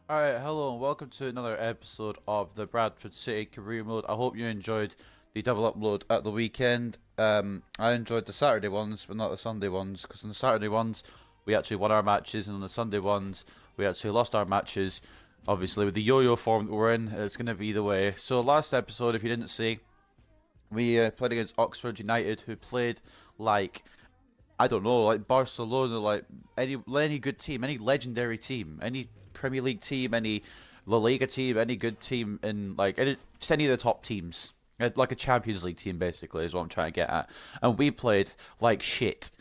Alright, hello and welcome to another episode of the Bradford City Career Mode. I hope you enjoyed the double upload at the weekend. I enjoyed the Saturday ones, but not the Sunday ones, because on the Saturday ones we actually won our matches, and on the Sunday ones we actually lost our matches. Obviously, with the yo-yo form that we're in, it's going to be the way. So last episode, if you didn't see, we played against Oxford United, who played like I don't know, like Barcelona, like any good team, any legendary team, any Premier League team, any La Liga team, any good team in like just any of the top teams. Like a Champions League team, basically, is what I'm trying to get at. And we played like shit,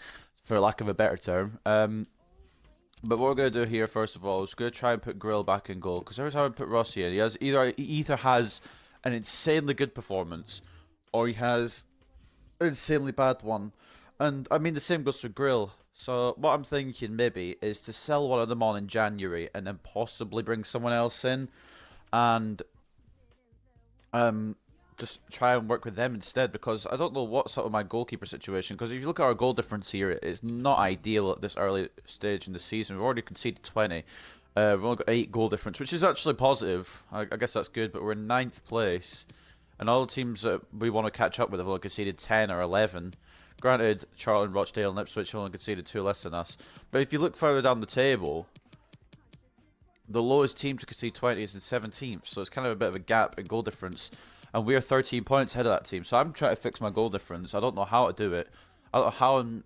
for lack of a better term. But what we're gonna do here, first of all, is we're gonna try and put Grill back in goal, because every time I put Rossi in, he either has an insanely good performance, or he has an insanely bad one. And I mean, the same goes for Grill. So what I'm thinking maybe is to sell one of them on in January, and then possibly bring someone else in, and just try and work with them instead. Because I don't know what's up with my goalkeeper situation. Because if you look at our goal difference here, it's not ideal at this early stage in the season. We've already conceded 20. We've only got 8 goal difference, which is actually positive. I guess that's good. But we're in 9th place, and all the teams that we want to catch up with have only conceded 10 or 11. Granted, Charlton, Rochdale, and Ipswich only conceded 2 less than us. But if you look further down the table, the lowest team to concede 20 is in 17th. So it's kind of a bit of a gap in goal difference. And we are 13 points ahead of that team. So I'm trying to fix my goal difference. I don't know how to do it. I don't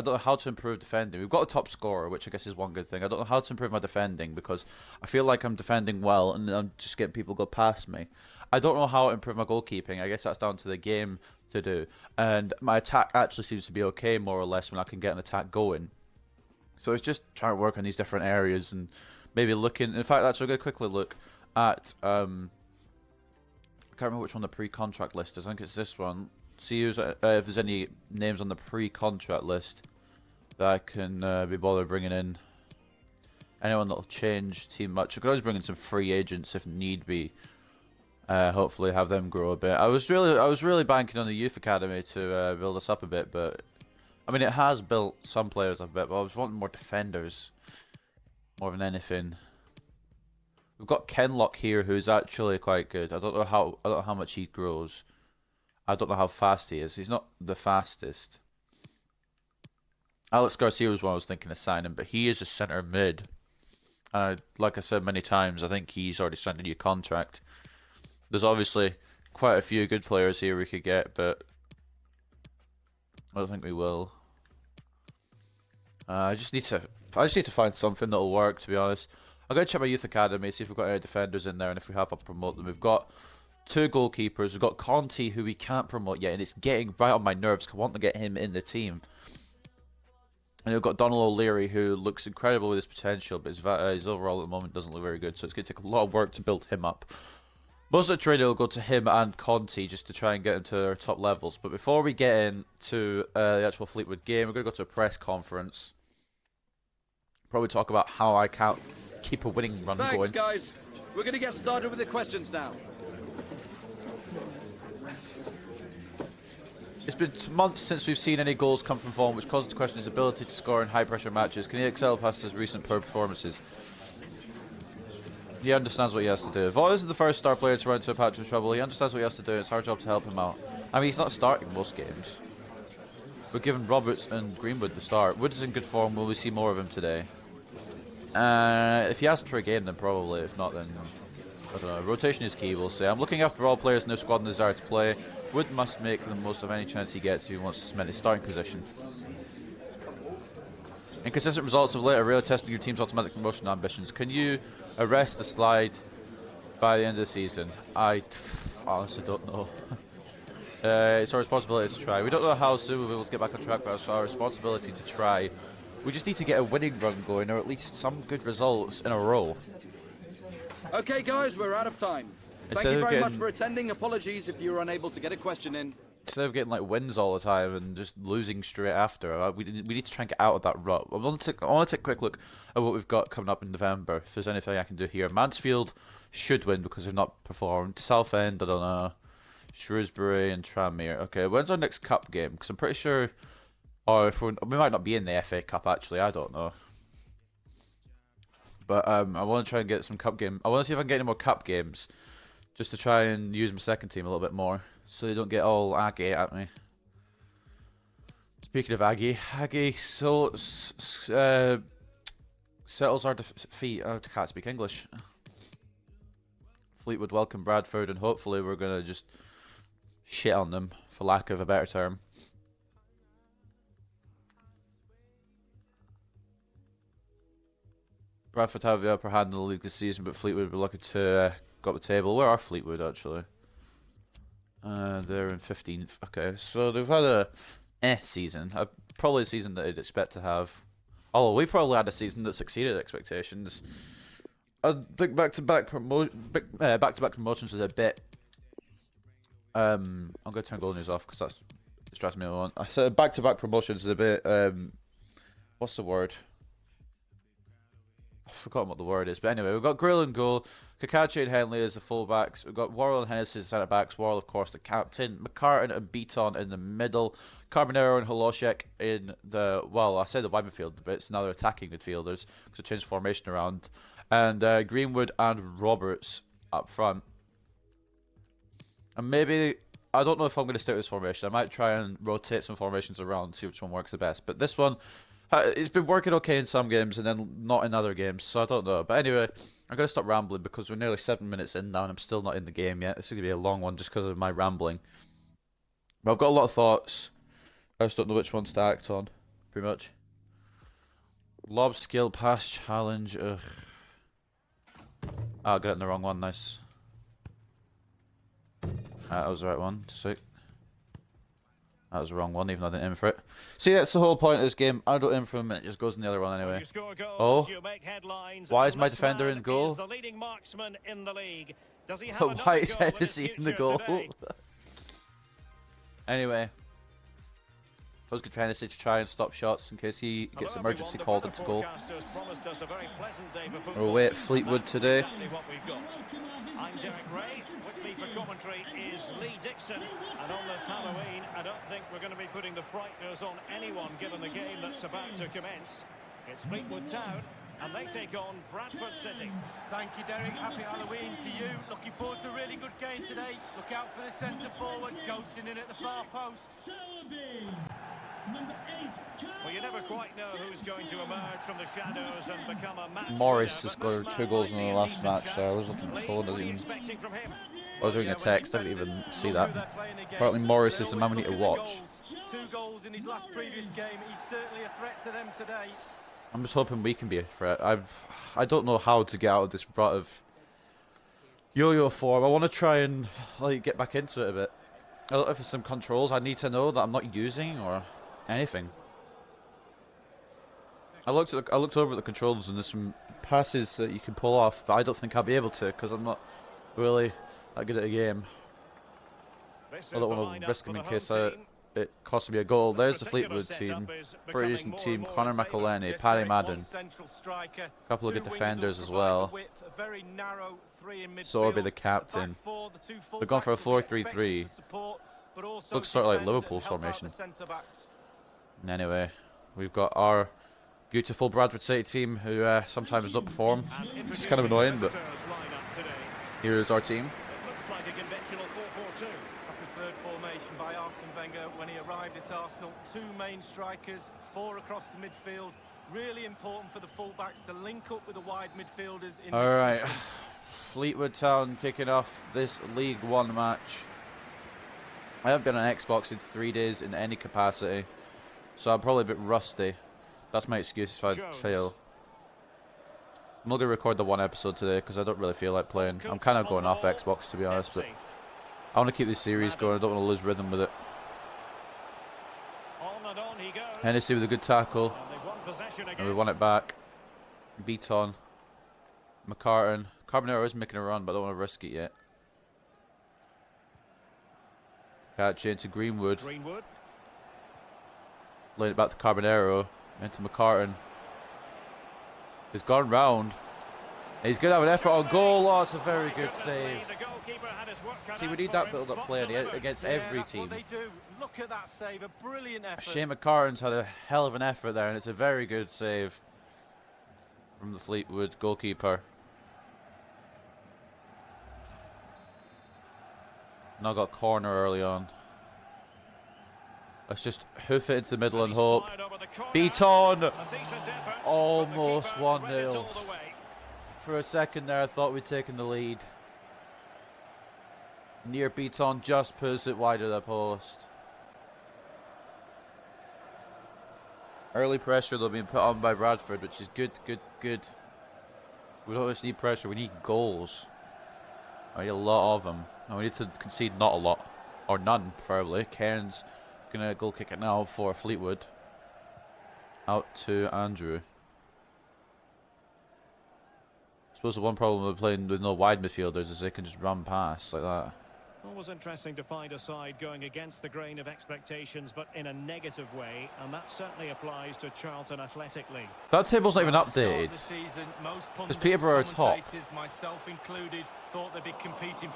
know how to improve defending. We've got a top scorer, which I guess is one good thing. I don't know how to improve my defending, because I feel like I'm defending well and I'm just getting people go past me. I don't know how to improve my goalkeeping. I guess that's down to the game to do. And my attack actually seems to be okay, more or less, when I can get an attack going. So it's just trying to work on these different areas, and maybe looking. In fact, actually, I'm going to quickly look at. I can't remember which one the pre-contract list is. I think it's this one. See if there's any names on the pre-contract list that I can be bothered bringing in. Anyone that'll change team much. I could always bring in some free agents if need be. Hopefully have them grow a bit. I was really banking on the youth academy to build us up a bit, but I mean it has built some players up a bit. But I was wanting more defenders, more than anything. We've got Kenlock here, who's actually quite good. I don't know how much he grows. I don't know how fast he is. He's not the fastest. Alex Garcia was one I was thinking of signing, but he is a centre mid. Like I said many times, I think he's already signed a new contract. There's obviously quite a few good players here we could get, but I don't think we will. I just need to find something that'll work, to be honest. I'm going to check my youth academy, see if we've got any defenders in there, and if we have, I'll promote them. We've got 2 goalkeepers. We've got Conti, who we can't promote yet, and it's getting right on my nerves because I want to get him in the team. And we've got Donald O'Leary, who looks incredible with his potential, but his overall at the moment doesn't look very good, so it's going to take a lot of work to build him up. Most of the training will go to him and Conti just to try and get into their top levels. But before we get into the actual Fleetwood game, we're going to go to a press conference. Probably talk about how I can't keep a winning run going. Thanks, guys. We're going to get started with the questions now. It's been months since we've seen any goals come from Vaughan, which causes to question his ability to score in high-pressure matches. Can he excel past his recent poor performances? He understands what he has to do. Vaughan isn't the first star player to run into a patch of trouble. He understands what he has to do. It's our job to help him out. I mean, he's not starting most games. We're giving Roberts and Greenwood the start. Wood is in good form. Will we see more of him today? If he asks for a game, then probably. If not, then I don't know. Rotation is key, we'll say. I'm looking after all players in their squad and desire to play. Wood must make the most of any chance he gets if he wants to cement his starting position. Inconsistent results of late are really testing your team's automatic promotion ambitions. Can you arrest the slide by the end of the season? I honestly don't know. It's our responsibility to try. We don't know how soon we'll be able to get back on track, but it's our responsibility to try. We just need to get a winning run going, or at least some good results in a row. Okay, guys, we're out of time. Thank you very much for attending. Apologies if you were unable to get a question in. Instead of getting like wins all the time and just losing straight after, we need to try and get out of that rut. I want to take a quick look at what we've got coming up in November. If there's anything I can do here, Mansfield should win because they've not performed. Southend, I don't know. Shrewsbury and Tranmere. Okay, when's our next cup game? Because I'm pretty sure, or if we might not be in the FA Cup actually. I don't know. But I want to try and get some cup game. I want to see if I can get any more cup games, just to try and use my second team a little bit more, so they don't get all aggy at me. Speaking of Aggie settles our defeat. I can't speak English. Fleetwood welcome Bradford, and hopefully we're gonna just shit on them, for lack of a better term. Bradford have the upper hand in the league this season, but Fleetwood will be lucky to got the table. Where are Fleetwood actually? They're in 15th. Okay, so they've had a season. Probably a season that I'd expect to have. Oh, we probably had a season that exceeded expectations. I think back-to-back promotions is a bit. I'm going to turn goal news off because that's distracting me. I said back-to-back promotions is a bit. What's the word? I've forgotten what the word is, but anyway, we've got Grill and goal, Kakachi and Henley as the fullbacks, we've got Worrell and Hennessy as the centre-backs, Worrell of course the captain, McCartan and Beaton in the middle, Carbonero and Holoshek in the, well, I said the wide midfield, but it's now they're attacking midfielders, because they changed formation around, and Greenwood and Roberts up front. And maybe, I don't know if I'm going to stick with this formation, I might try and rotate some formations around, see which one works the best, but this one, it's been working okay in some games and then not in other games, so I don't know. But anyway, I'm going to stop rambling because we're nearly 7 minutes in now and I'm still not in the game yet. It's going to be a long one just because of my rambling. But I've got a lot of thoughts. I just don't know which ones to act on, pretty much. Lob, skill, pass, challenge. Ugh. I got it in the wrong one, nice. That was the right one, sick. That was the wrong one, even though I didn't aim for it. See, that's the whole point of this game. I don't aim for him, it just goes in the other one anyway. Oh, why is my defender in goal? Why is Hennessy in the goal? Anyway, it was good for Hennessy to try and stop shots in case he gets emergency called into goal. We're away at Fleetwood today. I'm Derek Ray. With me for commentary is Lee Dixon. And on this Halloween, I don't think we're going to be putting the frighteners on anyone given the game that's about to commence. It's Fleetwood Town, and they take on Bradford City. Thank you, Derek. Happy Halloween to you. Looking forward to a really good game today. Look out for the centre forward, ghosting in at the far post. Well, you never quite know who's going to emerge from the shadows and become a match. Morris has scored 2 goals in the last match, so I was looking forward to even. I was reading a text, I didn't even see that. Apparently Morris is the man we need to watch. 2 goals in his last previous game. He's certainly a threat to them today. I'm just hoping we can be a threat. I don't know how to get out of this rut of yo-yo form. I want to try and get back into it a bit. I don't know if there's some controls I need to know that I'm not using or anything. I looked over at the controls and there's some passes that you can pull off, but I don't think I'll be able to because I'm not really that good at a game. I don't want to risk him in case it costs me a goal. There's the Fleetwood team, pretty decent team. Connor McElhenney, Paddy Madden, a couple of good defenders as well. Sorby the captain. They're going for a 4-3-3. Looks sort of like Liverpool's formation. Anyway, we've got our beautiful Bradford City team who sometimes don't perform, which is kind of annoying, but here's our team. Looks like a conventional 4-4-2. A preferred formation by Arsene Wenger when he arrived at Arsenal. 2 main strikers, 4 across the midfield. Really important for the fullbacks to link up with the wide midfielders in All right, Fleetwood Town kicking off this League One match. I haven't been on Xbox in 3 days in any capacity, so I'm probably a bit rusty. That's my excuse if I fail. I'm not going to record the 1 episode today because I don't really feel like playing. I'm kind of going off Xbox to be honest, but I want to keep this series going. I don't want to lose rhythm with it. Hennessy with a good tackle. And we won it back. Beaton. McCartan. Carbonero is making a run, but I don't want to risk it yet. Catch into Greenwood. Laying it back to Carbonero. Into McCartan. He's gone round. He's going to have an effort on goal. Oh, it's a very good save. See, we need that build-up play against every team. Look at that save, a brilliant effort. Shane McCartan's had a hell of an effort there, and it's a very good save. from the Fleetwood goalkeeper. Now got corner early on. Let's just hoof it into the middle and hope. Beaton! Almost 1-0. For a second there, I thought we'd taken the lead. Near Beaton just puts it wide of the post. Early pressure though being put on by Bradford, which is good. We don't just need pressure, we need goals. I need a lot of them. And we need to concede not a lot. Or none, preferably. Cairns gonna goal kick it now for Fleetwood. Out to Andrew. I suppose the one problem with playing with no wide midfielders is they can just run past like that. Always interesting to find a side going against the grain of expectations, but in a negative way, and that certainly applies to Charlton Athletic League. That table's not even updated. Because Peterborough are top.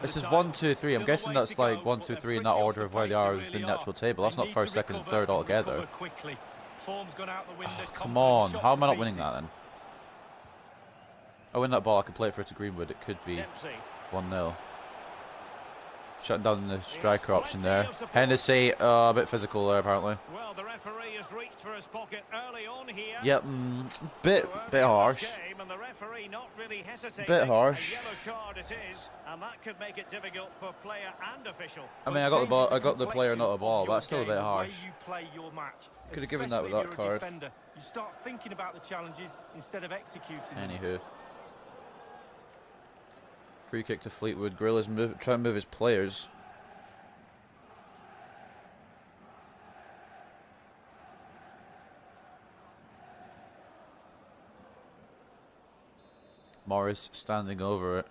This is 1, 2, 3. I'm guessing that's like 1, 2, 3 in that order of where they are in the actual table. That's not first, second, and third altogether. Oh, come on, how am I not winning that then? I win that ball, I can play it for it to Greenwood. It could be 1-0. Shutting down the striker option there. Hennessy, a bit physical there apparently. Well, the referee has reached for his pocket early on here. Yep, bit harsh. Bit harsh. A yellow card it is, and that could make it difficult for player and official. I mean, I got the ball, I got the player, not the ball, but that's still a bit harsh. Could have given that with that card. You start thinking about the challenges instead of executing them. Anywho. Free kick to Fleetwood. Gorilla's trying to move his players. Morris standing over it.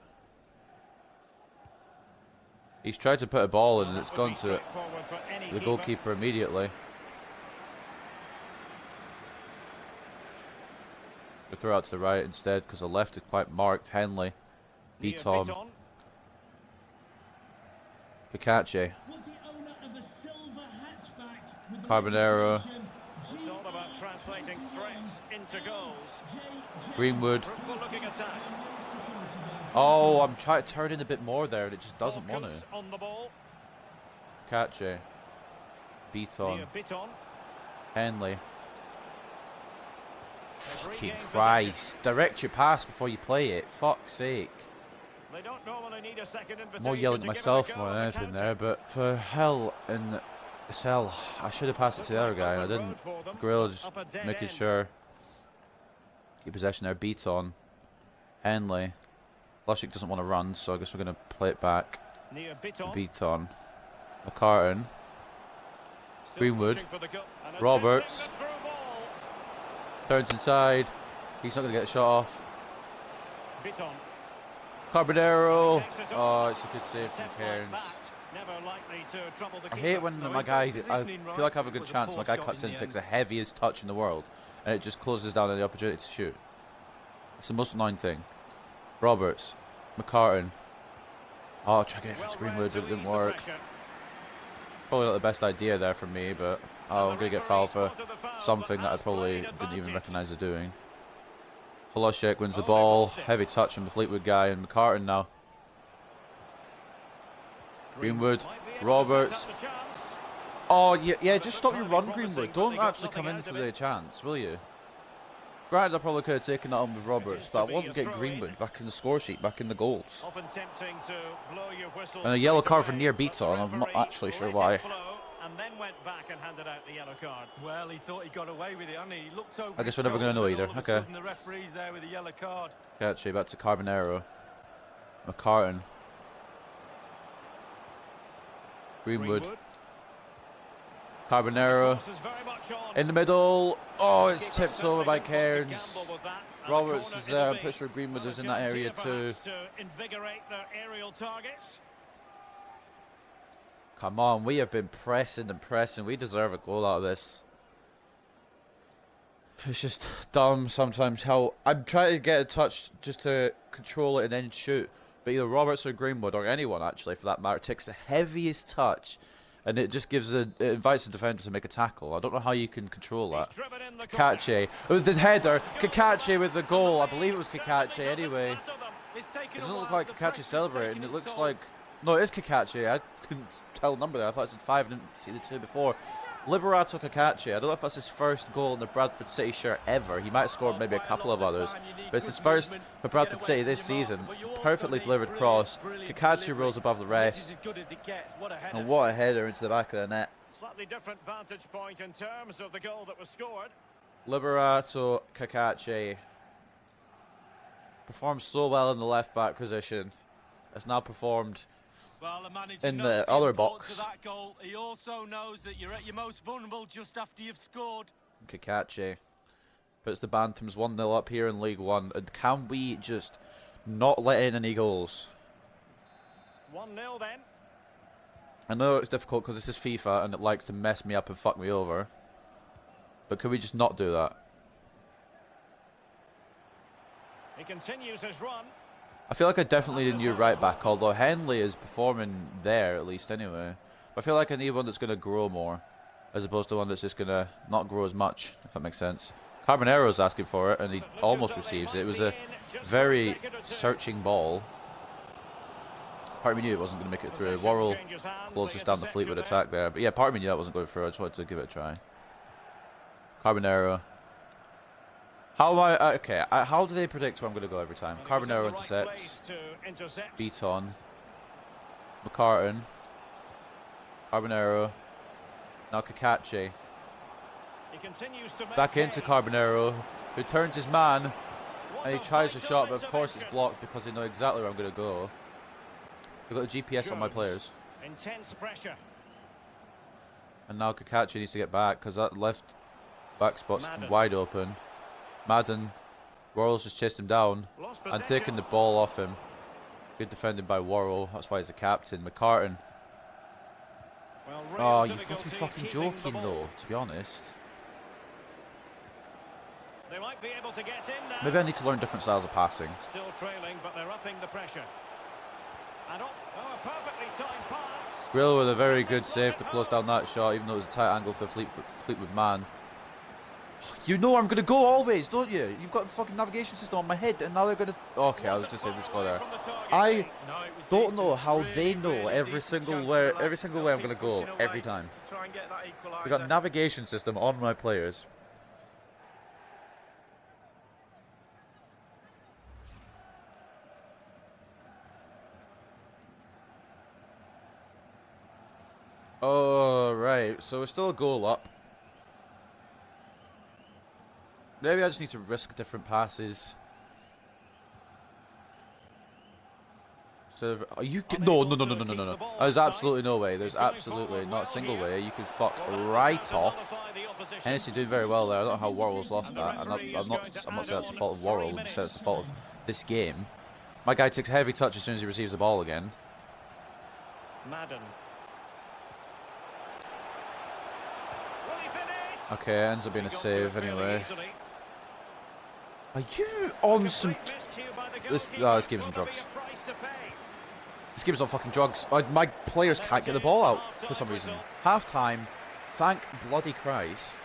He's tried to put a ball in and it's gone to the goalkeeper immediately. We'll throw out to the right instead because the left is quite marked. Henley. Beaton. Pikachu. Carbonero. It's all about translating threats into goals. Greenwood. Oh, I'm trying to turn in a bit more there and it just doesn't want to. Pikachu. Beaton. Henley. Fucking Christ. Direct your pass before you play it. Fuck's sake. They don't normally need a second invitation. More yelling at myself more than anything there, but for hell in the cell, I should have passed it to the other guy and I didn't. Gorilla just making sure. Keep possession there. Beaton. Henley. Lushik doesn't want to run, so I guess we're going to play it back. Beaton. McCartan. Greenwood. Roberts. Turns inside. He's not going to get a shot off. Carbonero. Oh, it's a good save from Cairns. I hate when my guy, I feel like I have a good chance. My guy cuts in and takes the heaviest touch in the world. And it just closes down any opportunity to shoot. It's the most annoying thing. Roberts. McCartan. Oh, try to get it to Greenwood, but it didn't work. Probably not the best idea there for me, but I'm going to get fouled for something that I probably didn't even recognise as doing. Holoshek wins the ball. Heavy touch from the Fleetwood guy and McCartan now. Greenwood. Roberts. Oh, yeah, just stop your run, Greenwood. Don't actually come in for the chance, will you? Granted, I probably could have taken that on with Roberts, but I want to get Greenwood back in the score sheet, back in the goals. And a yellow card for near Beaton, I'm not actually sure why. And then went back and handed out the yellow card. Well, he thought he got away with it, and he looked over. I guess we're never going to know either. Okay. The referee's there with a yellow card. Actually, back to Carbonero. McCartan. Greenwood. Carbonero. In the middle. Oh, it's tipped over by Cairns. Roberts is there. I'm pretty sure Greenwood is in that area too. Come on, we have been pressing and pressing. We deserve a goal out of this. It's just dumb sometimes how I'm trying to get a touch just to control it and then shoot. But either Roberts or Greenwood or anyone actually for that matter takes the heaviest touch and it just it invites the defender to make a tackle. I don't know how you can control that. Kakachi with the header. Kakachi with the goal. I believe it was Kakachi anyway. It doesn't look like Kakachi celebrating. It looks like... No, it is Kakachi. I couldn't tell the number there. I thought it said 5. I didn't see the 2 before. Liberato Kakachi. I don't know if that's his first goal in the Bradford City shirt ever. He might have scored maybe a couple of others. But it's his first for Bradford City this season. Perfectly delivered cross. Kakachi rolls above the rest. And what a header into the back of the net. Slightly different vantage point in terms of the goal that was scored. Liberato Kakachi performed so well in the left back position. Has now performed in the other box. He also knows that you're at your most vulnerable just after you've scored. Kakachi puts the Bantams 1-0 up here in League One. And can we just not let in any goals? 1-0 then. I know it's difficult because this is FIFA and it likes to mess me up and fuck me over. But can we just not do that? He continues his run. I feel like I definitely need a new right back, although Henley is performing there at least anyway. But I feel like I need one that's going to grow more, as opposed to one that's just going to not grow as much, if that makes sense. Carbonero's asking for it, and he almost receives it. It was a very searching ball. Part of me knew it wasn't going to make it through. Worrell closes down the Fleetwood attack there. But yeah, part of me knew that wasn't going through. I just wanted to give it a try. Carbonero. How am I... okay, how do they predict where I'm going to go every time? Carbonero intercepts. Beaton. McCartan. Carbonero. Now Kakachi. Back into Carbonero, who turns his man. And he tries a shot, but of course it's blocked because they know exactly where I'm going to go. They've got the GPS on my players. Intense pressure. And now Kakachi needs to get back because that left back spot's wide open. Madden, Worrell's just chased him down and taking the ball off him. Good defending by Worrell. That's why he's the captain. McCartan. Oh, you've got to be fucking joking though, to be honest. They might be able to get in now. Maybe I need to learn different styles of passing. Still trailing, but they're upping the pressure. And a perfectly timed pass. Grill with a very good save to close down that shot, even though it was a tight angle to the Fleetwood man. You know I'm going to go always, don't you? You've got the fucking navigation system on my head, and now they're going to... Okay, I was just saying this guy there. I don't know how they know every single way I'm going to go, every time. They've got a navigation system on my players. Oh, right. So we're still a goal up. Maybe I just need to risk different passes. So, are you... No. There's absolutely no way. There's absolutely not a single way. You can fuck right off. Hennessy doing very well there. I don't know how Worrell's lost that. I'm not saying that's the fault of Worrell. I'm just saying it's the fault of this game. My guy takes a heavy touch as soon as he receives the ball again. Madden. Okay, ends up being a save anyway. Are you on some... This game's on drugs. This game's on fucking drugs. My players can't get the ball out for some reason. Half time. Thank bloody Christ.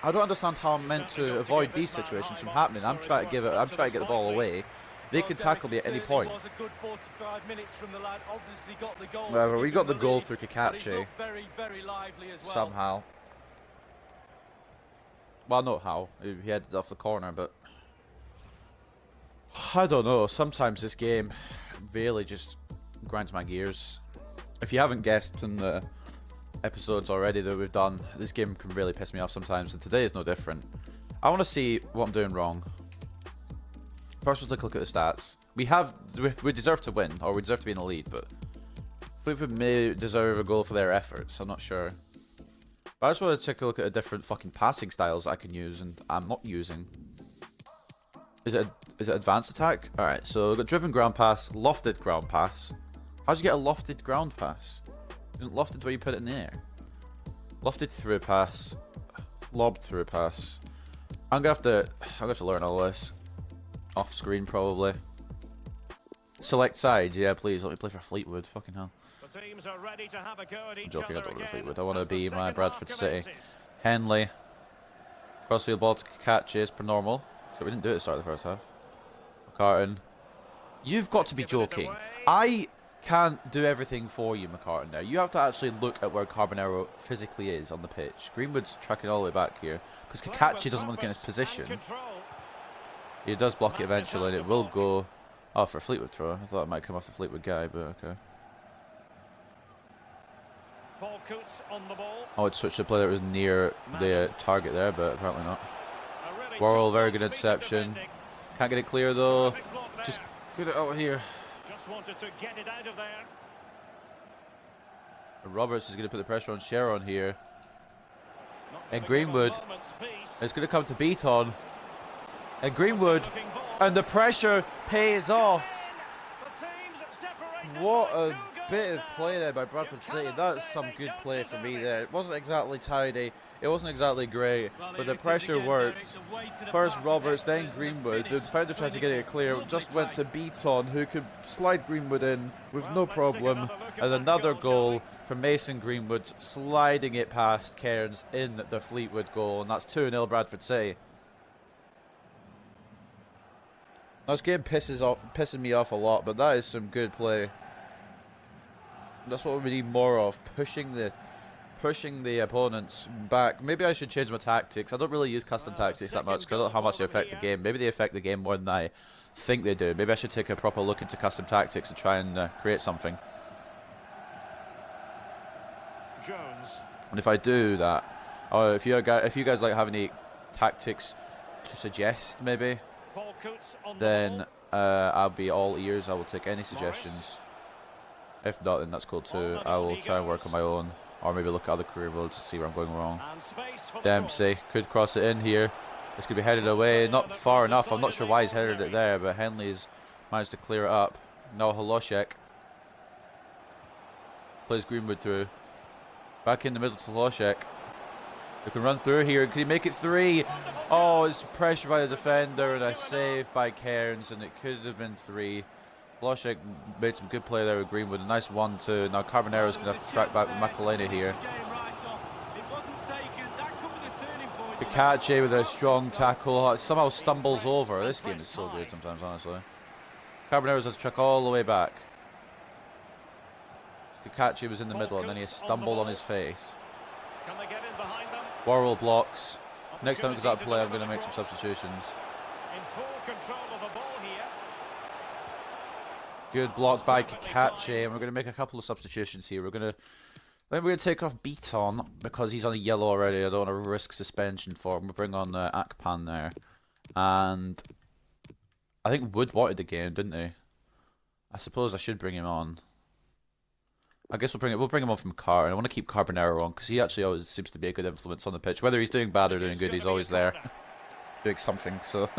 I don't understand how I'm meant to avoid these situations from happening. I'm trying to get the ball away. They could tackle me at any point. Whatever, we got the goal through Kakachi. Somehow. Well, not how. He headed off the corner, but... I don't know. Sometimes this game really just grinds my gears. If you haven't guessed in the episodes already that we've done, this game can really piss me off sometimes, and today is no different. I want to see what I'm doing wrong. First, we'll take a look at the stats. We deserve to win, or we deserve to be in the lead, but Fleetwood may deserve a goal for their efforts. I'm not sure. But I just want to take a look at the different fucking passing styles I can use, and I'm not using. Is it advanced attack? Alright, so we've got driven ground pass, lofted ground pass. How do you get a lofted ground pass? Isn't lofted where you put it in the air? Lofted through pass, lobbed through pass. I'm gonna have to learn all this. Off screen probably. Select side, yeah please, let me play for Fleetwood, fucking hell. The teams are ready to have a go at I'm each joking, I other don't want to again Fleetwood. I want to as the be my second Bradford half City. commences. Henley. Crossfield ball to catches per normal. So we didn't do it at the start of the first half. McCartan. You've got to be joking. I can't do everything for you, McCartan, there. You have to actually look at where Carbonero physically is on the pitch. Greenwood's tracking all the way back here. Because Kakachi doesn't want to get in his position. He does block it eventually, and it will go... Oh, for a Fleetwood throw. I thought it might come off the Fleetwood guy, but okay. I would switch to a player that was near the target there, but apparently not. Worrell, very good interception. Can't get it clear though. Just get it out here. Just wanted to get it out of there. Roberts is going to put the pressure on Sharon here. And Greenwood is going to come to beat on. And Greenwood, and the pressure pays off. What a bit of play there by Bradford City. That's some good play for me there. It wasn't exactly tidy, it wasn't exactly great, but the pressure worked. First Roberts, then Greenwood. The defender tried to get it clear, just went to Beaton, who could slide Greenwood in with no problem. And another goal from Mason Greenwood, sliding it past Cairns in the Fleetwood goal, and that's 2-0 Bradford City. This game pissing me off a lot, but that is some good play. That's what we need more of, pushing the opponents back. Maybe I should change my tactics. I don't really use custom tactics that much because I don't know how much they affect the game. Maybe they affect the game more than I think they do. Maybe I should take a proper look into custom tactics and try and create something. Jones. And if I do that, or if you guys like have any tactics to suggest, maybe, then I'll be all ears. I will take any suggestions. If not, then that's cool too. I will try and work on my own, or maybe look at other career modes to see where I'm going wrong. Dempsey could cross it in here. This could be headed away, not far enough. I'm not sure why he's headed it there, but Henley's managed to clear it up. Now Holoshek plays Greenwood through. Back in the middle to Holoshek. Who can run through here. Can he make it 3? Oh, it's pressure by the defender and a save by Cairns, and it could have been 3. Holoshek made some good play there with Greenwood. A nice 1-2. Now Carbonero's going to have to track back with McElhaney here. Kakachi with a strong tackle. It somehow stumbles over. This game is so good sometimes, honestly. Carbonero's has to track all the way back. Kakachi was in the middle and then he stumbled on his face. Worrell blocks. Next time it goes out of play, I'm going to make some substitutions. Good block by Kakachi, and we're going to make a couple of substitutions here. We're going to take off Beaton because he's on a yellow already. I don't want to risk suspension for him. We'll bring on Akpan there, and I think Wood wanted the game, didn't he? I suppose I should bring him on. I guess we'll bring him on from Car, and I want to keep Carbonero on because he actually always seems to be a good influence on the pitch. Whether he's doing bad or doing good, he's always there, doing something. So.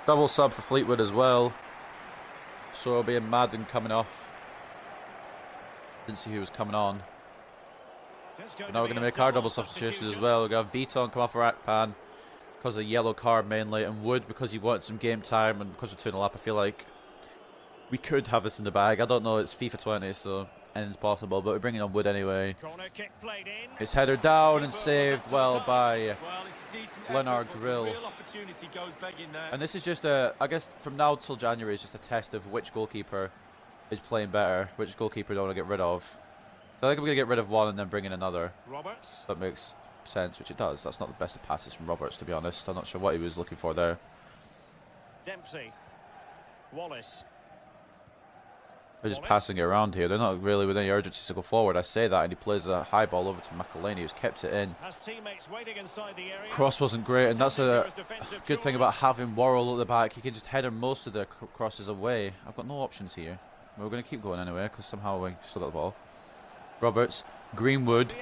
Double sub for Fleetwood as well. So it'll be a Madden coming off. Didn't see who was coming on. But now we're going to make our double substitutions as well. We're going to have Beaton come off for Akpan because of yellow card mainly, and Wood because he wanted some game time, and because we're 2-0 up, I feel like we could have this in the bag. I don't know, it's FIFA 20, so anything's possible, but we're bringing on Wood anyway. It's header down and saved well by Leonard Grill. And this is just I guess from now till January, it's just a test of which goalkeeper is playing better, which goalkeeper do I want to get rid of. So I think I'm going to get rid of one and then bring in another. That makes sense, which it does. That's not the best of passes from Roberts, to be honest. I'm not sure what he was looking for there. Dempsey. Wallace. They're just passing it around here. They're not really with any urgency to go forward. I say that, and he plays a high ball over to McElhaney, who's kept it in. Cross wasn't great, and that's a good thing about having Worrell at the back. He can just header most of the crosses away. I've got no options here. We're going to keep going anyway, because somehow we still got the ball. Roberts, Greenwood.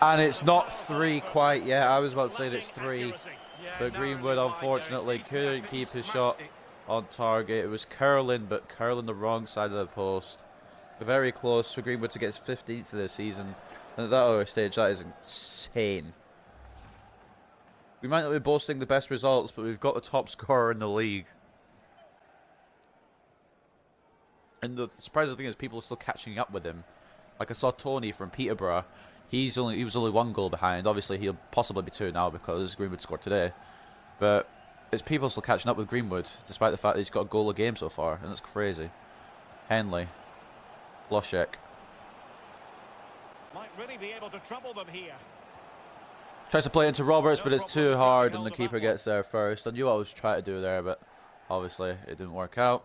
And it's not 3 quite yet. I was about to say that it's 3. But Greenwood, unfortunately, couldn't keep his shot on target. It was curling, but curling the wrong side of the post. Very close for Greenwood to get his 15th of the season. And at that early stage, that is insane. We might not be boasting the best results, but we've got the top scorer in the league. And the surprising thing is people are still catching up with him. Like I saw Tony from Peterborough. He was only 1 goal behind. Obviously, he'll possibly be 2 now because Greenwood scored today. But it's people still catching up with Greenwood, despite the fact that he's got a goal a game so far, and it's crazy. Henley, Loshek. Might really be able to trouble them here. Tries to play into Roberts, but it's too hard, and the keeper gets there first. I knew what I was trying to do there, but obviously it didn't work out.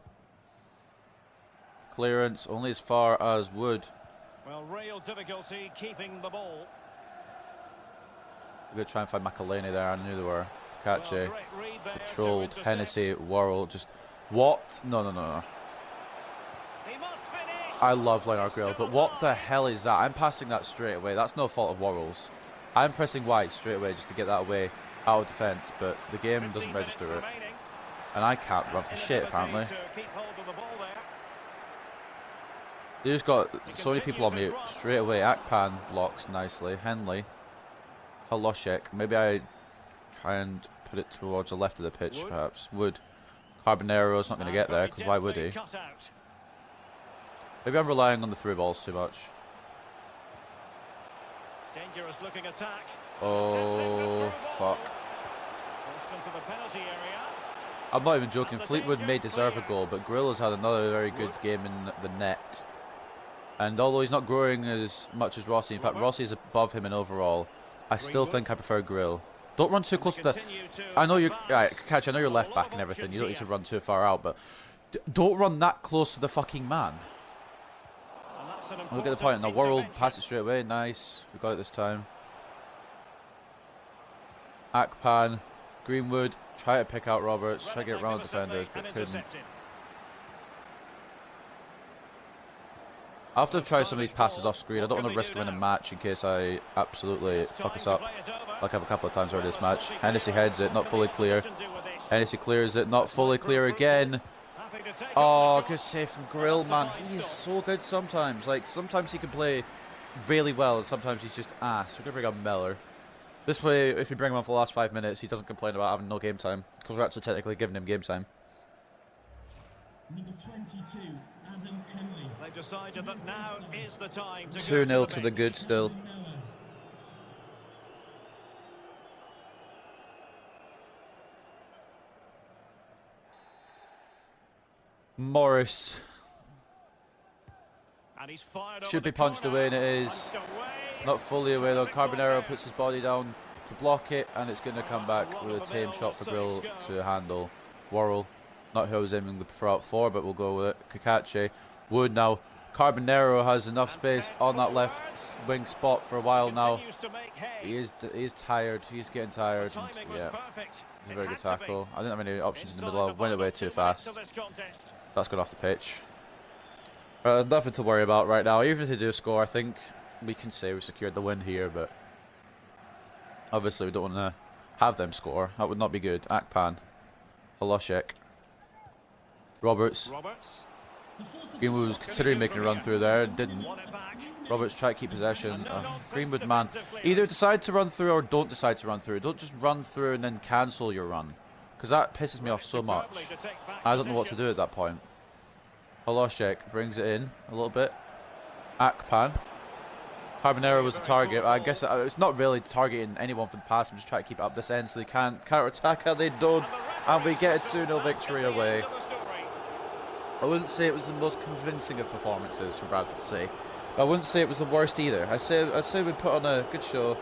Clearance only as far as Wood. Well, real difficulty keeping the ball. We're going to try and find McElhaney there. I knew they were. Kache, Well, great read there to controlled, intercept. Hennessy, Worrell, just... What? No. He must finish. I love Leonard Grill, but what the hell is that? I'm passing that straight away. That's no fault of Worrell's. I'm pressing wide straight away just to get that away out of defence, but the game doesn't register it. Remaining. And I can't run for shit, apparently. To keep hold of the ball there. They just got so many people on me straight away. Akpan blocks nicely. Henley. Haloshek. Maybe I try and put it towards the left of the pitch, Wood. perhaps. Wood. Carbonero's not going to get there, because why would he? Cut out. Maybe I'm relying on the through balls too much. Dangerous looking attack. Oh, fuck. Forced into the penalty area. I'm not even joking. Fleetwood may deserve a goal, but Grill has had another very good game in the net. And although he's not growing as much as Rossi, in fact, Rossi is above him in overall, I still think I prefer Grill. Don't run too close to the... I know you're... Right, Catch, I know you're left back and everything. You don't need to run too far out, but... Don't run that close to the fucking man. Look at the point. Now, Worrell pass it straight away. Nice. We got it this time. Akpan. Greenwood. Try to pick out Roberts. Try to get around defenders, but couldn't. I have to try some of these passes off screen. I don't want to risk winning a match in case I absolutely fuck us up, like I have a couple of times already this match. Hennessy heads it, not fully clear. Hennessy clears it, not fully clear again. Oh, good save from Grill, man. He is so good sometimes. Like, sometimes he can play really well, and sometimes he's just ass. We're going to bring on Miller. This way, if you bring him on for the last 5 minutes, he doesn't complain about having no game time, because we're actually technically giving him game time. Number 22, Adam Henley. They've decided that now is the time to 2-0 to the good still. Morris. And he's fired Should over be the punched corner. away, and it is. Punched away. Not fully away though. Carbonero puts his body down to block it, and it's going to come back with a tame shot for Grill to handle. Worrell. Not who I was aiming the throw out for, but we'll go with it. Kakache. Wood now. Carbonero has enough space on that left wing spot for a while now. He is tired. He's getting tired. And, yeah, it's a very good tackle. I didn't have any options in the middle. I went away too fast. That's gone off the pitch. There's nothing to worry about right now. Even if they do score, I think we can say we secured the win here, but obviously we don't want to have them score. That would not be good. Akpan. Holoshek. Roberts. Greenwood was considering making a run through there and didn't. Roberts tried to keep possession. Greenwood, man, either decide to run through or don't decide to run through. Don't just run through and then cancel your run, because that pisses me off so much. I don't know what to do at that point. Holoshek brings it in a little bit. Akpan. Carbonero was the target. I guess it's not really targeting anyone for the pass. I'm just trying to keep it up this end so they can't counter-attack, and they don't. And we get a 2-0 victory away. I wouldn't say it was the most convincing of performances for Bradford to say. But I wouldn't say it was the worst either. I'd say we put on a good show.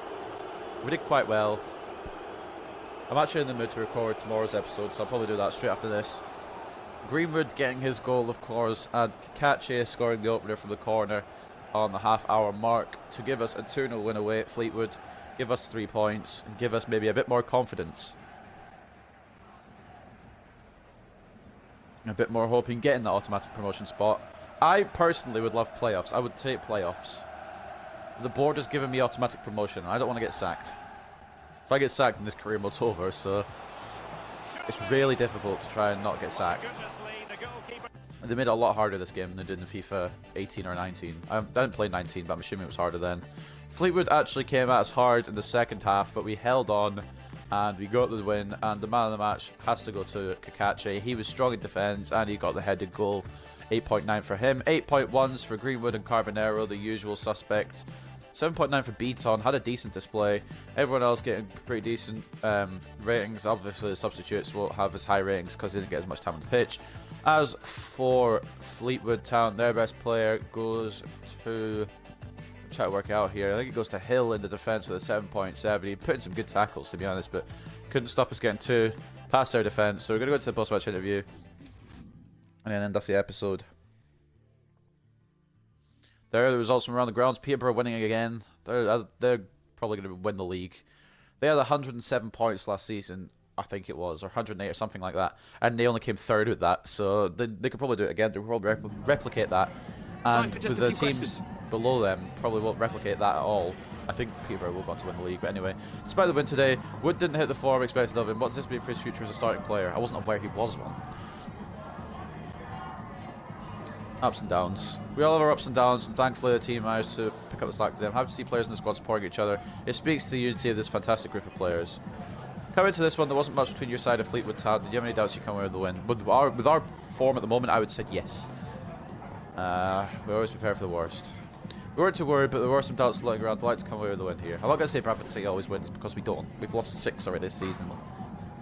We did quite well. I'm actually in the mood to record tomorrow's episode, so I'll probably do that straight after this. Greenwood getting his goal, of course, and Kache scoring the opener from the corner on the half-hour mark to give us a 2-0 win away at Fleetwood, give us 3 points, and give us maybe a bit more confidence. A bit more hope in getting that automatic promotion spot. I personally would love playoffs. I would take playoffs. The board has given me automatic promotion. I don't want to get sacked. If I get sacked, then this career mode's over, so it's really difficult to try and not get sacked. They made it a lot harder this game than they did in FIFA 18 or 19. I didn't play 19, but I'm assuming it was harder then. Fleetwood actually came at us hard in the second half, but we held on and we got the win, and the man of the match has to go to Kakache. He was strong in defence and he got the headed goal 8.9 for him. 8.1s for Greenwood and Carbonero, the usual suspects. 7.9 for Beaton, had a decent display. Everyone else getting pretty decent ratings. Obviously, the substitutes won't have as high ratings because they didn't get as much time on the pitch. As for Fleetwood Town, their best player goes to... try to work it out here. I think it goes to Hill in the defence with a 7.7. He put in some good tackles, to be honest, but couldn't stop us getting 2 past their defence. So we're going to go to the post-match interview and then end off the episode. There are the results from around the grounds. Peterborough winning again. They're probably going to win the league. They had 107 points last season, I think it was, or 108 or something like that, and they only came 3rd with that. So they could probably do it again. They could probably replicate that. And the teams below them probably won't replicate that at all. I think Peterborough will go on to win the league. But anyway, despite the win today, Wood didn't hit the form expected of him. What does this mean for his future as a starting player? I wasn't aware he was one. Ups and downs. We all have our ups and downs, and thankfully the team managed to pick up the slack to them. Happy to see players in the squad supporting each other. It speaks to the unity of this fantastic group of players. Coming into this one, there wasn't much between your side of Fleetwood Town. Did you have any doubts you come away with the win? With our form at the moment, I would say yes. We always prepare for the worst. We weren't too worried, but there were some doubts floating around. I'd like to come away with the win here. I'm not going to say Bradford City always wins, because we don't. We've lost 6 already this season.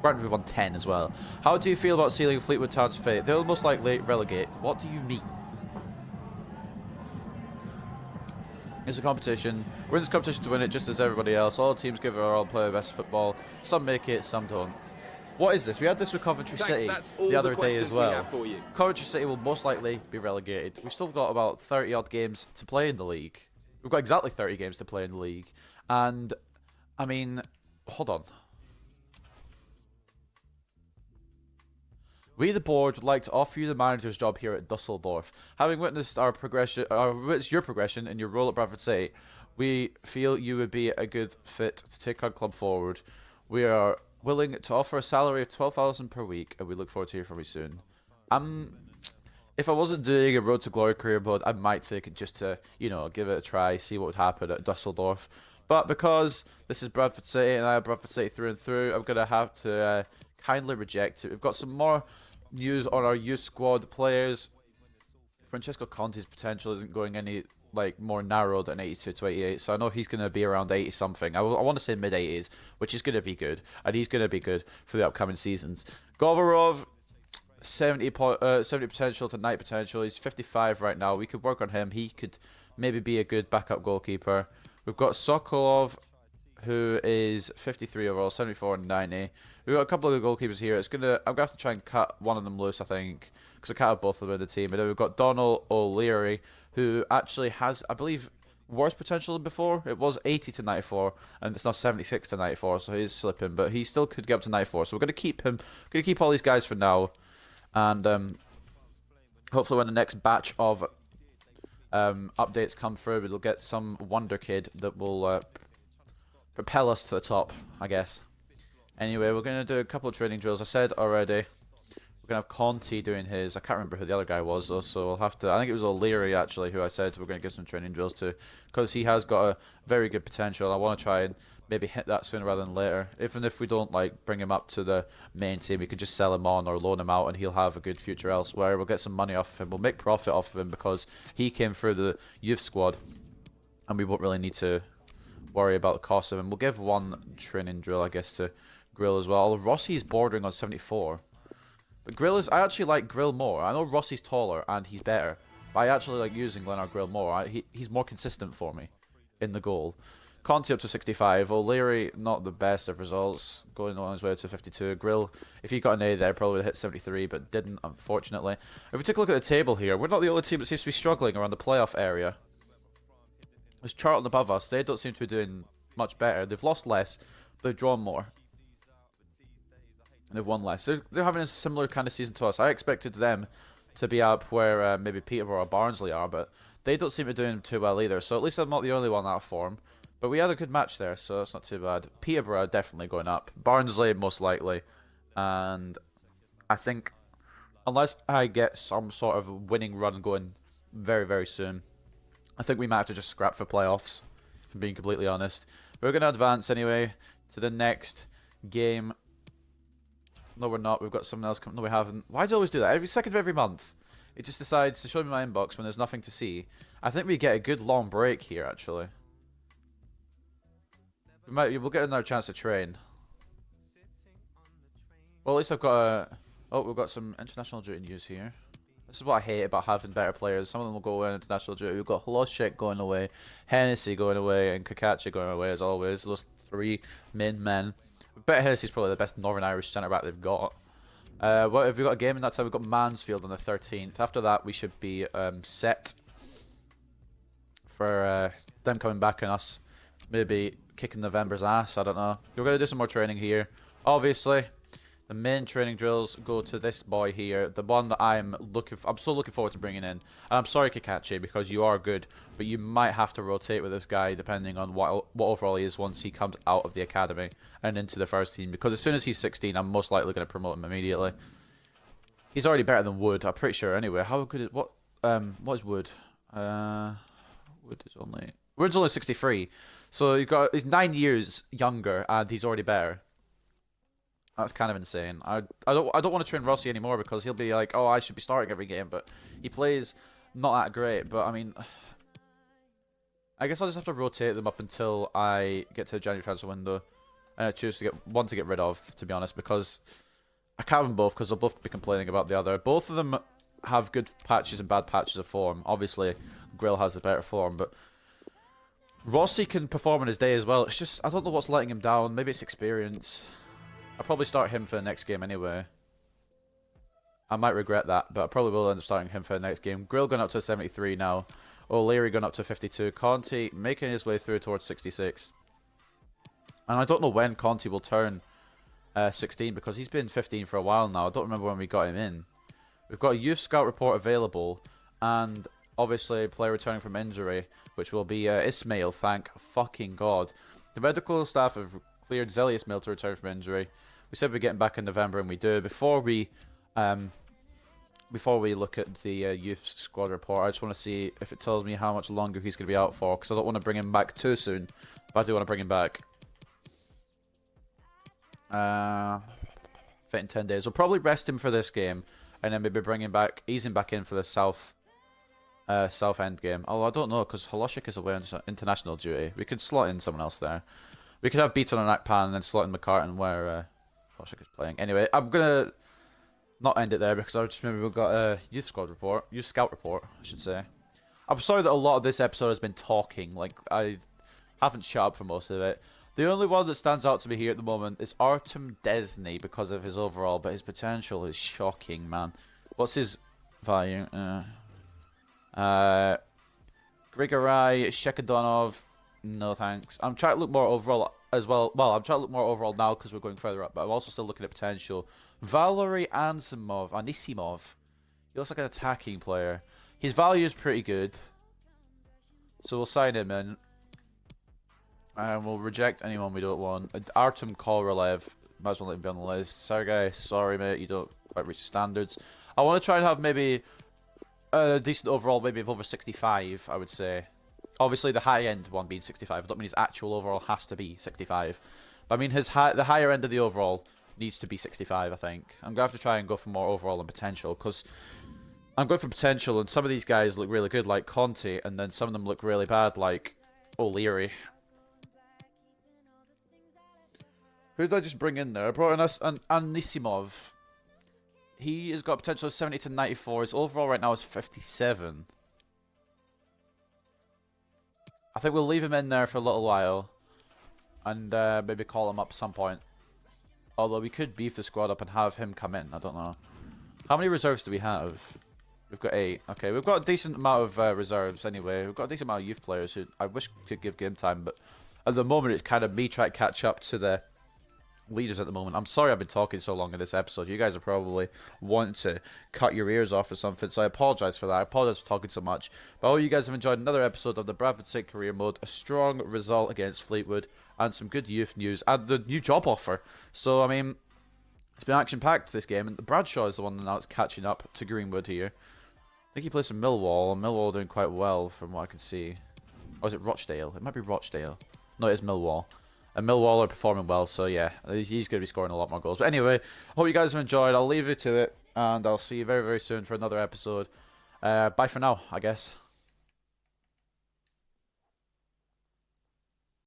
Granted, we've won 10 as well. How do you feel about sealing Fleetwood Town's fate? They'll most likely relegate. What do you mean? It's a competition. We're in this competition to win it just as everybody else. All teams give it our all, play their best football. Some make it, some don't. What is this? We had this with Coventry City the other day as well. Coventry City will most likely be relegated. We've still got about 30 odd games to play in the league. We've got exactly 30 games to play in the league. And, I mean, hold on. We, the board, would like to offer you the manager's job here at Dusseldorf. Having witnessed our progression, witnessed your progression in your role at Bradford City, we feel you would be a good fit to take our club forward. We are willing to offer a salary of $12,000 per week, and we look forward to hearing from you soon. If I wasn't doing a Road to Glory career mode, I might take it just to, you know, give it a try, see what would happen at Dusseldorf. But because this is Bradford City and I have Bradford City through and through, I'm going to have to kindly reject it. We've got some more news on our youth squad players. Francesco Conte's potential isn't going any more narrow than 82 to 88, so I know he's going to be around 80 something. I want to say mid 80s, which is going to be good, and he's going to be good for the upcoming seasons. Govorov, 70 potential to 90 potential. He's 55 right now. We could work on him. He could maybe be a good backup goalkeeper. We've got Sokolov, who is 53 overall, 74 and 90. We've got a couple of good goalkeepers here. I'm gonna have to try and cut one of them loose, I think, because I can't have both of them in the team. And then we've got Donald O'Leary, who actually has, I believe, worse potential than before. It was 80 to 94, and it's now 76 to 94, so he's slipping, but he still could get up to 94. So we're gonna keep him. We're gonna keep all these guys for now, and hopefully when the next batch of updates come through, we'll get some wonder kid that will propel us to the top, I guess. Anyway, we're going to do a couple of training drills. I said already, we're going to have Conte doing his. I can't remember who the other guy was, though, so we'll have to... I think it was O'Leary, actually, who I said we're going to give some training drills to, because he has got a very good potential. I want to try and maybe hit that sooner rather than later. Even if we don't bring him up to the main team, we could just sell him on or loan him out, and he'll have a good future elsewhere. We'll get some money off of him. We'll make profit off of him because he came through the youth squad, and we won't really need to worry about the cost of him. We'll give one training drill, I guess, to Grill as well. Rossi is bordering on 74. But Grill is... I actually like Grill more. I know Rossi's taller and he's better, but I actually like using Glenard Grill more. He's more consistent for me in the goal. Conte up to 65. O'Leary, not the best of results, going on his way to 52. Grill, if he got an A there, probably would have hit 73, but didn't, unfortunately. If we take a look at the table here, we're not the only team that seems to be struggling around the playoff area. There's Charlton above us. They don't seem to be doing much better. They've lost less, but they've drawn more. And they've won less. They're having a similar kind of season to us. I expected them to be up where maybe Peterborough or Barnsley are, but they don't seem to be doing too well either. So at least I'm not the only one out of form. But we had a good match there, so that's not too bad. Peterborough definitely going up. Barnsley most likely. And I think unless I get some sort of winning run going very, very soon, I think we might have to just scrap for playoffs, if I'm being completely honest. We're going to advance anyway to the next game. No, we're not. We've got someone else coming. No, we haven't. Why do you always do that? Every second of every month. it just decides to show me my inbox when there's nothing to see. I think we get a good long break here, actually. We'll get another chance to train. Well, at least I've got a... Oh, we've got some international duty news here. This is what I hate about having better players. Some of them will go away on international duty. We've got Holoshek going away, Hennessy going away, and Kakachi going away as always. Those 3 main men. I bet Hennessy's probably the best Northern Irish centre-back they've got. What have we got a game in that time? We've got Mansfield on the 13th. After that, we should be set for them coming back and us maybe kicking November's ass. I don't know. We're going to do some more training here. Obviously, the main training drills go to this boy here, the one that I'm so looking forward to bringing in. And I'm sorry, Kakachi, because you are good, but you might have to rotate with this guy depending on what overall he is once he comes out of the academy and into the first team. Because as soon as he's 16, I'm most likely going to promote him immediately. He's already better than Wood, I'm pretty sure. Anyway, how good is what is Wood? Wood's only 63, so he's 9 years younger, and he's already better. That's kind of insane. I don't want to train Rossi anymore because he'll be like, oh, I should be starting every game, but he plays not that great. But I mean, I guess I'll just have to rotate them up until I get to the January transfer window, and I choose to get one to get rid of, to be honest, because I can't have them both because they'll both be complaining about the other. Both of them have good patches and bad patches of form. Obviously, Grill has the better form, but Rossi can perform on his day as well. It's just I don't know what's letting him down. Maybe it's experience. I'll probably start him for the next game anyway. I might regret that, but I probably will end up starting him for the next game. Grill going up to 73 now. O'Leary going up to 52. Conti making his way through towards 66. And I don't know when Conti will turn 16 because he's been 15 for a while now. I don't remember when we got him in. We've got a youth scout report available, and obviously a player returning from injury, which will be Ismail, thank fucking God. The medical staff have cleared Zelly Ismail to return from injury. We said we're getting back in November, and we do. Before we look at the youth squad report, I just want to see if it tells me how much longer he's going to be out for, because I don't want to bring him back too soon, but I do want to bring him back. Fit in 10 days. We'll probably rest him for this game, and then maybe bring him back, ease him back in for the South End game. Although I don't know, because Holoshik is away on international duty. We could slot in someone else there. We could have Beaton and Akpan and then slot in McCartan where Holoshik is playing. Anyway, I'm gonna not end it there because I just remember we've got a youth scout report, I should say. I'm sorry that a lot of this episode has been talking. Like I haven't shut up for most of it. The only one that stands out to me here at the moment is Artem Desny because of his overall, but his potential is shocking, man. What's his value? Grigory, Shekadonov, no thanks. I'm trying to look more overall as well. Well, I'm trying to look more overall now because we're going further up, but I'm also still looking at potential. Valery Anisimov. He looks like an attacking player. His value is pretty good, so we'll sign him in. And we'll reject anyone we don't want. Artem Korolev, might as well let him be on the list. Sergey, sorry mate, you don't quite reach the standards. I want to try and have maybe a decent overall, maybe of over 65, I would say. Obviously, the high-end one being 65. I don't mean his actual overall has to be 65. But I mean the higher end of the overall needs to be 65, I think. I'm going to have to try and go for more overall and potential, because I'm going for potential, and some of these guys look really good, like Conti, and then some of them look really bad, like O'Leary. Who did I just bring in there? I brought in Anisimov. He has got potential of 70 to 94. His overall right now is 57. I think we'll leave him in there for a little while. And maybe call him up at some point. Although we could beef the squad up and have him come in. I don't know. How many reserves do we have? We've got 8. Okay, we've got a decent amount of reserves anyway. We've got a decent amount of youth players who I wish could give game time. But at the moment, it's kind of me trying to catch up to the leaders at the moment. I'm sorry I've been talking so long in this episode. You guys are probably wanting to cut your ears off or something, so I apologise for that. I apologise for talking so much. But I hope you guys have enjoyed another episode of the Bradford State Career Mode, a strong result against Fleetwood, and some good youth news, and the new job offer. So, I mean, it's been action-packed this game, and Bradshaw is the one that's catching up to Greenwood here. I think he plays for Millwall, and Millwall are doing quite well from what I can see. Or is it Rochdale? It might be Rochdale. No, it is Millwall. And Millwall are performing well, so yeah, he's going to be scoring a lot more goals. But anyway, I hope you guys have enjoyed. I'll leave you to it. and I'll see you very, very soon for another episode. Bye for now, I guess.